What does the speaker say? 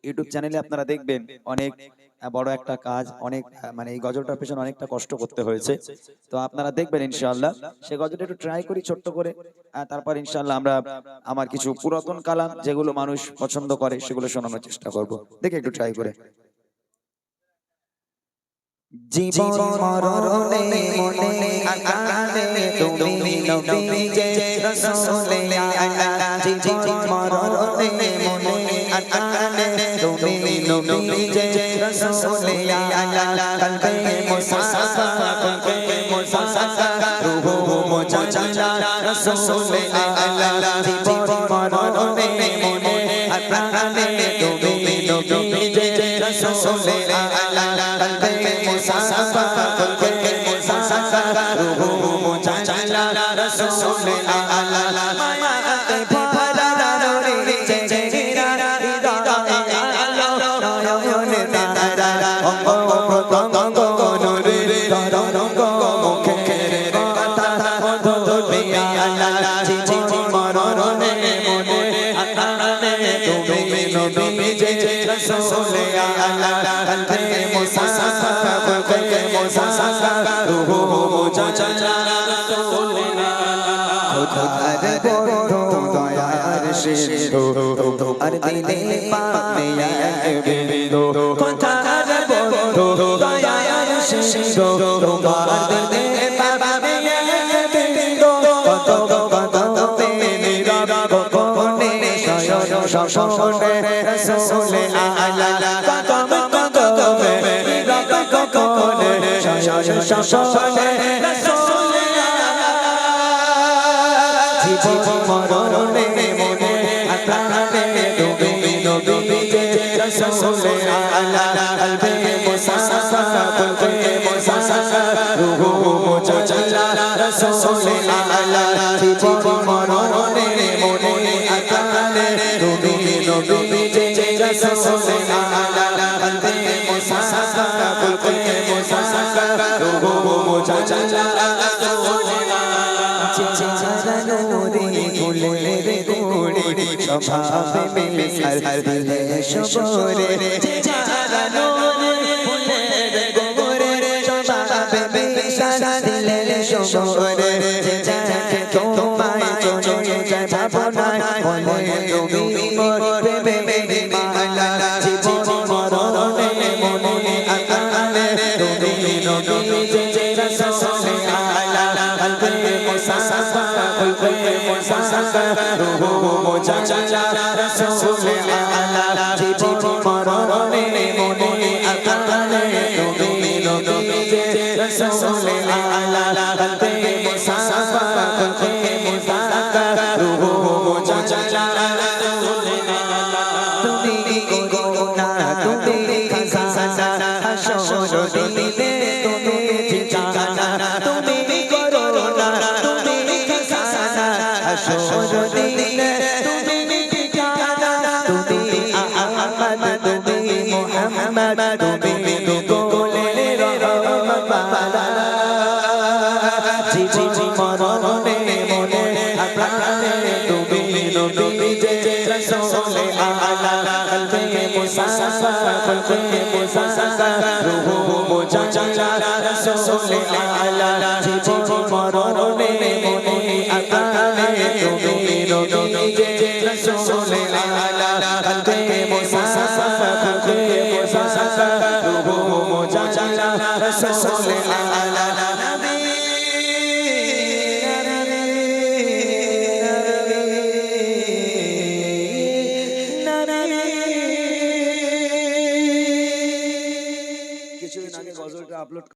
YouTube চ্যানেলে আপনারা দেখবেন অনেক বড় একটা কাজ, অনেক মানে এই গজলটার পেছনে অনেকটা কষ্ট করতে হয়েছে। তো আপনারা দেখবেন ইনশাআল্লাহ। সেই গজলটা একটু ট্রাই করি ছোট্ট করে। তারপর ইনশাআল্লাহ আমরা আমার কিছু পুরাতন কালাম যেগুলো মানুষ পছন্দ করে সেগুলো শোনানোর চেষ্টা করব। দেখে একটু ট্রাই করে। জীবন মরণে মনে আকালে তুমি নবী যে রাসূলে আলা। জীবন মরণে মনে আকালে তুমি নবী যে রাসূলে আলা। কলবে মুসাফা কলবে মুসাফা রূহু মুজাজ্জালা রাসূলে আলা। জীবন মরণে মনে আকালে তুমি নবী যে রাসূলে আলা। কলবে মুসাফা কলবে মুসাফা রূহু মুজাজ্জালা রাসূলে আলা। মায়াতে ভরা নূরে চেহারা হৃদয়ে আলো নয়নে তারা অঙ্গ প্রত্যঙ্গ নূরে তরঙ্গ মুখের কথা মধুর আলা। জীবন মরণে মনে আকালে তুমি নবী যে রাসূলে আলা। কলবে মুসাফা কলবে মুসাফা রূহু মুজাজ্জালা রাসূলে আলা। খোদার বন্ধু দয়ার সিন্ধু তোমার দিলে পাবে এক বিন্দু। খোদার বন্ধু দয়ার সিন্ধু তোমার দিলে পাবে এক বিন্দু। কত কত নীরব গোপনে শয়ন শশনে রাসূলে আলা। কত কত নীরব গোপনে শয়ন শশনে রাসূলে আলা। জীবন মরণে মনে আকালে তুমি নবী যে রাসূলে আলা। কলবে মুসাফা কলবে মুসাফা রূহু মুজাজ্জালা রাসূলে আলা। জীবন মরণে মনে আকালে তুমি নবী যে রাসূলে আলা। কলবে মুসাফা কলবে মুসাফা রূহু মুজাজ্জালা রাসূলে আলা। চেহারা নূরে ফুলের কুড়ি স্বভাবে মিশাল দিলে শবরে। চেহারা নূরে ফুলের কুড়ি স্বভাবে মিশাল দিলে শবরে। যাকে তোমায় চলে যায় ভাবনায় বলে তুমি মোর প্রেমে মালা। জীবন মরণে মনে আকালে তুমি নবী যে রাসূলে আলা। কলবে মুসাফা কলবে মুসাফা রূহু মুজাজ্জালা রাসূলে আলা। জীবন মরণে মনে আকালে তুমি নবী যে রাসূলে আলা। কলবে মুসাফা কলবে মুসাফা রূহু মুজাজ্জালা রাসূলে আলা। তুমি গোনা তুমি খাজানা হাসর দিলে তুমি ঠিকানা। তুমি করোনা তুমি খাজানা হাসর দিলে তুমি ঠিকানা। তুমি আহমদ তুমি মুহাম্মদ তুমি গোলের রহমত বালা। জীবন মরণে মনে আকালে তুমি নবী যে রাসূলে আলা। কলবে মুসাফা কলবে মুসাফা রূহু মুজাজ্জালা রাসূলে আলা। জীবন মরণে মনে আকালে তুমি নবী যে রাসূলে আলা। কলবে মুসাফা কলবে মুসাফা রূহু মুজাজ্জালা রাসূলে আলা। কিছুদিন আগে গজলটা আপলোড